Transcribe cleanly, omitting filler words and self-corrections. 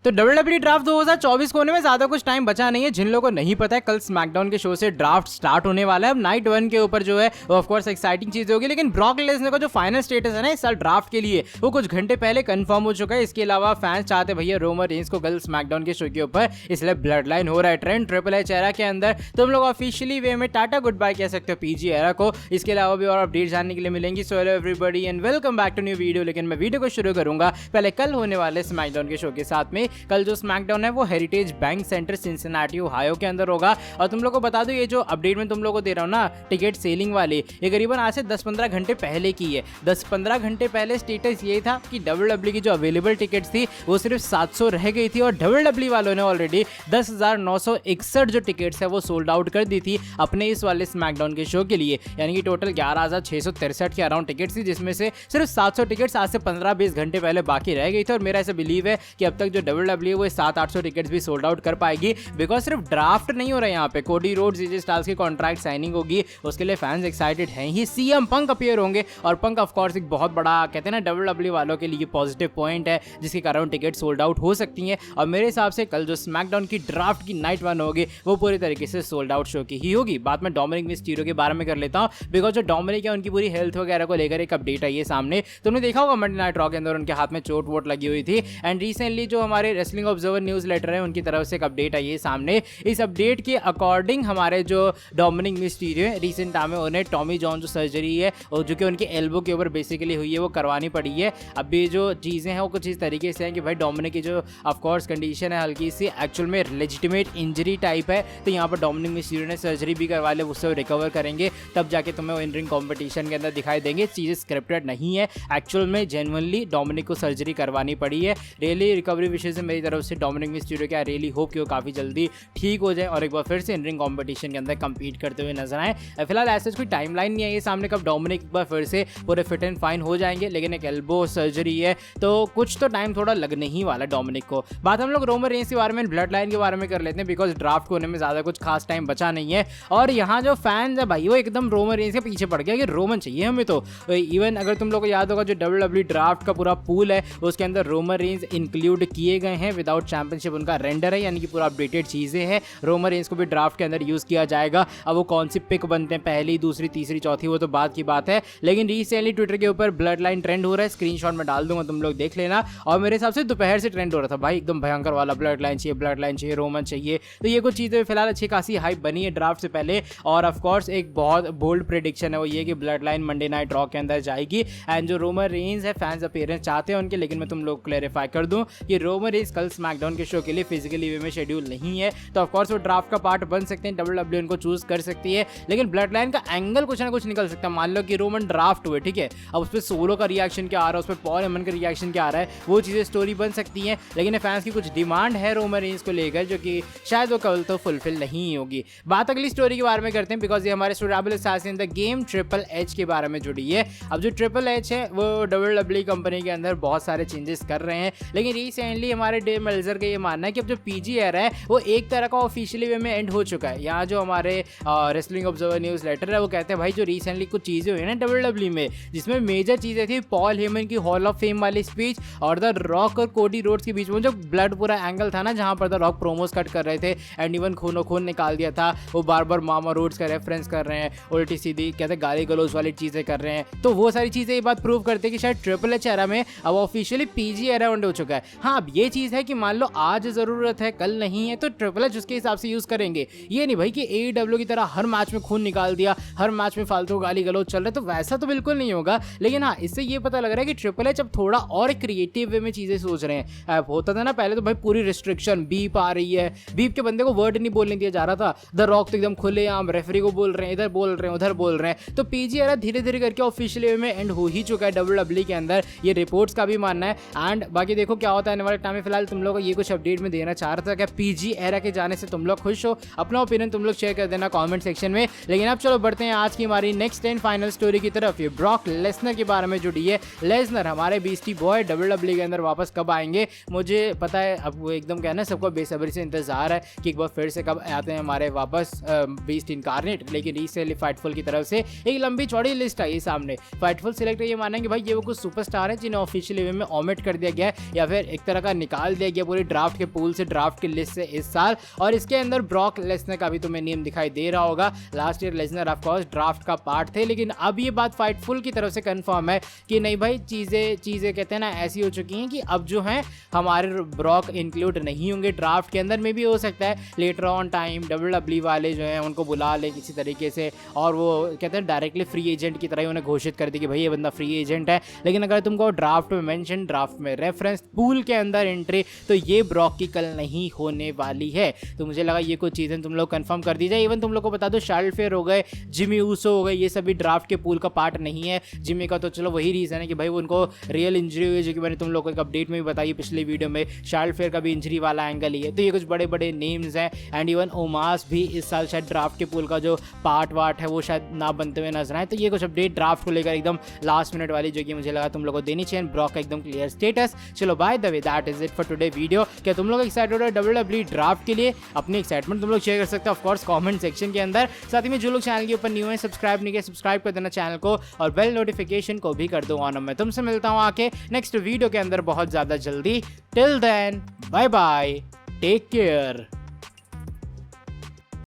तो WWE draft 2024 को होने में ज्यादा कुछ टाइम बचा नहीं है। जिन लोगों को नहीं पता है, कल स्मैकडाउन के शो से ड्राफ्ट स्टार्ट होने वाला है। अब नाइट 1 के ऊपर जो है वो ऑफ कोर्स एक्साइटिंग चीज होगी, लेकिन ब्रॉक लेसनर का जो फाइनल स्टेटस है ना इस साल ड्राफ्ट के लिए, वो कुछ घंटे पहले कंफर्म हो चुका है। इसके अलावा फैंस चाहते भैया रोमन रेंस को कल स्मैकडाउन के शो के ऊपर, इसलिए ब्लड लाइन हो रहा है ट्रेंड ट्रिपल एच एरा के अंदर। तुम लोग ऑफिशियली वे में टाटा गुड बाय कह सकते हो पीजी एरा को। इसके अलावा भी और अपडेट जानने के लिए मिलेंगी। So hello everybody and welcome back to new video. लेकिन मैं वीडियो को शुरू करूंगा पहले कल होने वाले स्मैकडाउन के शो के साथ में। कल जो स्मैकडाउन है वो heritage bank centre Cincinnati Ohio के अंदर होगा। और तुम लोग को बता दो, ये जो अपडेट में तुम लोग को दे रहा हूँ ना टिकट सेलिंग वाली, ये करीबन आज से 10-15 घंटे पहले की है। 10-15 घंटे पहले स्टेटस ये था कि WWE की जो अवेलेबल टिकट्स थी वो सिर्फ 700 रह गई थी, और WWE वालों ने ऑलरेडी 10,961 जो टिकट्स है वो सोल्ड आउट कर दी थी अपने इस वाले स्मैकडाउन के शो के लिए। यानी कि टोटल 11,663 के अराउंड टिकट्स थी, जिसमें से सिर्फ 700 टिकट्स आज से 15-20 घंटे पहले बाकी रह गई थी। और मेरा ऐसा बिलीव है कि अब तक जो WWE वो 700-800 टिकट्स भी सोल्ड आउट कर पाएगी, बिकॉज सिर्फ ड्राफ्ट नहीं हो रहा है यहाँ पे। कोडी रोड्स, एजे स्टाइल्स की कॉन्ट्रैक्ट साइनिंग होगी, उसके लिए फैंस एक्साइटेड हैं ही। सीएम पंक अपीयर होंगे, और पंक ऑफ कोर्स एक बहुत बड़ा कहते हैं ना WWE वालों के लिए पॉजिटिव पॉइंट है, जिसके कारण टिकट सोल्ड आउट हो सकती हैं। और मेरे हिसाब से कल जो स्मैकडाउन की ड्राफ्ट की नाइट 1 होगी वो पूरी तरीके से सोल्ड आउट शो की ही होगी। बात मैं डोमिनिक मिस्टीरियो के बारे में कर लेता हूँ, बिकॉज जो डोमिनिक है उनकी पूरी हेल्थ वगैरह को लेकर एक अपडेट आई है सामने। तुमने देखा होगा मंडे नाइट रॉ के अंदर उनके हाथ में चोट वोट लगी हुई थी, एंड रिसेंटली जो हमारे रेसलिंग ऑब्जर्वर न्यूज लेटर है उनकी तरफ से एक अपडेट आई है सामने। इस अपडेट के अकॉर्डिंग हमारे जो डोमिनिक मिस्टीरियो है, रिसेंट टाइम में उन्हें टॉमी जॉन जो सर्जरी है और जो कि उनके एल्बो के ऊपर बेसिकली हुई है वो करवानी पड़ी है। अभी जो चीज़ें हैं वो कुछ इस तरीके से हैं कि भाई डोमिनिक की जो ऑफकोर्स कंडीशन है हल्की सी एक्चुअल में लेजिटिमेट इंजरी टाइप है, तो यहाँ पर डोमिनिक मिस्टीरियो ने सर्जरी भी करवा ले, उससे रिकवर करेंगे तब जाके तुम्हें इन रिंग कॉम्पिटिशन के अंदर दिखाई देंगे। चीज़ें स्क्रिप्टेड नहीं है, एक्चुअल में जेन्युइनली डोमिनिक को सर्जरी करवानी पड़ी है। रियली रिकवरी विशेष से मेरी तरफ से डोमिनिक मिस्टीरियो के आई रियली होप कि वो काफ़ी जल्दी ठीक हो जाए और एक बार फिर से इन रिंग कॉम्पिटिशन के अंदर कंपीट करते हुए नजर आए। फिलहाल ऐसा कोई टाइमलाइन नहीं है ये सामने कब डोमिनिक एक बार फिर से पूरे फिट एंड फाइन हो जाएंगे, लेकिन एक एल्बो सर्जरी है तो कुछ तो टाइम थोड़ा लगने ही वाला डोमिनिक को। बात हम लोग रोमन रेंस के बारे में, ब्लड लाइन के बारे में कर लेते हैं, बिकॉज ड्राफ्ट होने में ज़्यादा कुछ खास टाइम बचा नहीं है। और यहाँ जो फैंस है भाई वो एकदम रोमन रेंस के पीछे पड़ गया कि रोमन चाहिए हमें। तो इवन अगर तुम लोग को याद होगा जो WWE ड्राफ्ट का पूरा पूल है उसके अंदर रोमन रेंस इंक्लूड किए गए हैं। विदाउट चैंपियनशिप उनका रेंडर है, यानी कि पूरा अपडेटेड चीज़ें हैं। रोमन रेंस को भी ड्राफ्ट के अंदर यूज़ किया जाएगा। अब वो कौन सी पिक बनते हैं, पहली, दूसरी, तीसरी, चौथी, वो तो बात की बात है। लेकिन रिसेंटली ट्विटर के ऊपर ब्लड लाइन ट्रेंड हो रहा है, स्क्रीनशॉट में डाल दूंगा, तुम लोग देख लेना। और मेरे हिसाब से दोपहर से ट्रेंड हो रहा था भाई, एकदम भयंकर वाला ब्लड लाइन चाहिए, ब्लड लाइन चाहिए, रोमन चाहिए। तो ये कुछ चीज़ें फिलहाल अच्छी खासी हाइप बनी है ड्राफ्ट से पहले। और ऑफकोर्स एक बहुत बोल्ड प्रेडिक्शन है वो ये कि blood line Monday night raw के अंदर जाएगी। एंड जो रोमन रेंस है फैंस अपीयरेंस चाहते हैं उनके, लेकिन मैं तुम लोग क्लैरिफाई कर दूं कि रोमन रेंस कल स्मैकडाउन के शो के लिए फिजिकली वे में शेड्यूल नहीं है, तो ऑफकोर्स वो ड्राफ्ट का पार्ट बन सकते हैं, WWE उनको चूज कर सकती है। लेकिन ब्लड लाइन का एंगल कुछ ना कुछ निकल सकता है। मान लो कि रोमन ड्राफ्ट हुए, ठीक है, अब उस पर सोलो का रिएक्शन क्या आ रहा है, उस पर पॉल हेमन का रिएक्शन क्या आ रहा है, वो चीज़ें स्टोरी बन सकती हैं। लेकिन फैंस की कुछ डिमांड है रोमन रेंस को लेकर जो कि शायद वो कल तो फुलफिल नहीं होगी। बात अगली स्टोरी के बारे में करते हैं, बिकॉज ये हमारे storable assassin the game triple H के बारे में जुड़ी है। अब जो ट्रिपल एच है वो WWE कंपनी के अंदर बहुत सारे चेंजेस कर रहे हैं, लेकिन रिसेंटली हमारे डे मेल्जर का ये मानना है कि अब जो पीजी एरा है वो एक तरह का ऑफिशियली वे में एंड हो चुका है। यहाँ जो हमारे रेसलिंग ऑब्जर्वर न्यूज लेटर है वो कहते हैं भाई जो रिसेंटली कुछ चीज़ें हुई ना WWE में, जिसमें मेजर चीज़ें थी पॉल हेमन की हॉल ऑफ फेम वाली स्पीच और द रॉक और कोडी रोड्स के बीच में जो ब्लड पूरा एंगल था ना, जहाँ पर द रॉक प्रोमोस कट कर रहे थे एंड इवन खूनो खून निकाल दिया था। वो बार बार मामा रोड्स का रेफरेंस कर रहे हैं, उल्टी सीधी कहते गाली गलौज वाली चीज़ें कर रहे हैं। तो वो सारी चीज़ें ये बात प्रूव करते हैं कि शायद ट्रिपल एच एरा में अब ऑफिशियली पीजी एरा एंड हो चुका है। हाँ, अब ये चीज़ है कि मान लो आज ज़रूरत है कल नहीं है, तो ट्रिपल एच उसके हिसाब से यूज़ करेंगे। ये नहीं भाई कि AEW की तरह हर मैच में खून निकाल दिया, हर मैच में फालतू गाली गलौज चल रहा है, तो वैसा तो बिल्कुल नहीं होगा। लेकिन हाँ, इससे ये पता लग रहा है कि ट्रिपल एच अब थोड़ा और क्रिएटिव वे में चीज़ें सोच रहे हैं। होता था ना पहले तो भाई पूरी रिस्ट्रिक्शन, बीप आ रही है, बीप के बंदे को वर्ड नहीं बोलने दिया जा रहा था। द रॉक तो एकदम खुलेआम रेफरी को बोल रहे हैं, इधर बोल रहे हैं, उधर बोल रहे हैं। तो पीजी एरा धीरे धीरे करके ऑफिशियली वे में एंड हो ही चुका है WWE के अंदर, ये रिपोर्ट्स का भी मानना है। एंड बाकी देखो क्या होता है आने वाले टाइम में। फिलहाल तुम लोग को ये कुछ अपडेट में देना चाह रहा था, क्या पीजी एरा के जाने से तुम लोग खुश हो? अपना ओपिनियन तुम लोग शेयर कर देना कमेंट सेक्शन में। लेकिन अब चलो बढ़ते हैं आज की हमारी नेक्स्ट एंड फाइनल स्टोरी की तरफ। ये ब्रॉक लेसनर के बारे में जुड़ी है। लेसनर हमारे बीस्टी बॉय WWE के अंदर वापस कब आएंगे मुझे पता है, अब वो एकदम कहना है सबको बेसब्री से इंतजार है कि एक बार फिर से कब आते हैं हमारे वापस बीस्ट इनकारनेट। लेकिन रिसेंटली फाइटफुल की तरफ से एक लंबी चौड़ी लिस्ट आई सामने। फाइटफुल सिलेक्टर ये मानेंगे भाई ये वो कुछ सुपरस्टार है जिन्हें ऑफिशियली वे में ओमिट कर दिया गया है या फिर एक तरह का निकाल दिया गया पूरे ड्राफ्ट के पूल से, ड्राफ्ट की लिस्ट से इस साल। और इसके अंदर ब्रॉक लेसनर का भी तुम्हें नेम दिखाई दे रहा होगा। Last year Lesnar of course draft का पार्ट थे, लेकिन अब ये बात फाइटफुल की तरफ से कंफर्म है कि नहीं भाई, चीज़ें कहते हैं ना ऐसी हो चुकी हैं कि अब जो है हमारे ब्रॉक इंक्लूड नहीं होंगे ड्राफ्ट के अंदर। में भी हो सकता है लेटर ऑन टाइम WWE वाले जो हैं उनको बुला ले किसी तरीके से, और वो कहते हैं डायरेक्टली फ्री एजेंट की तरह ही उन्हें घोषित कर दी कि भाई ये बंदा फ्री एजेंट है। लेकिन अगर तुमको ड्राफ्ट में मेंशन, ड्राफ्ट में रेफरेंस, पूल के अंदर एंट्री, तो ये ब्रॉक की कल नहीं होने वाली है। तो मुझे लगा ये कुछ चीज़ें तुम लोग कंफर्म कर दी जाए। इवन तुम लोग को बता दो शार्लेट फेयर हो गए, जिमी ऊसो हो गए, ये सभी ड्राफ्ट के पूल का पार्ट नहीं है। जिमी का तो चलो वही रीज़न है कि भाई उनको रियल इंजरी हुई है, जो कि मैंने तुम लोग को एक अपडेट में भी बताई पिछले वीडियो में। शार्लेट फेयर का भी इंजरी वाला एंगल ही है। तो ये कुछ बड़े बड़े नेम्स हैं। एंड इवन ओमास भी इस साल शायद ड्राफ्ट के पूल का जो पार्ट वार्ट है वो शायद ना बनते हुए नजर आए। तो ये कुछ अपडेट ड्राफ्ट को लेकर एकदम लास्ट मिनट वाली, जो कि मुझे लगा तुम लोग को देनी चाहिए। ब्रॉक का एकदम क्लियर स्टेटस। चलो by the way that is it for today video. क्या तुम लोग एक्साइटेड हो WWE ड्राफ्ट के लिए? अपनी एक्साइटमेंट तुम लोग शेयर कर सकते हो ऑफ कोर्स कमेंट सेक्शन के अंदर। साथ ही में जो लोग चैनल के ऊपर न्यू है, सब्सक्राइब नहीं किया, सब्सक्राइब कर देना चैनल को, और बेल नोटिफिकेशन को भी कर दो ऑन। मैं तुमसे मिलता हूँ आके नेक्स्ट वीडियो के अंदर बहुत ज़्यादा जल्दी। Till then bye bye, take care.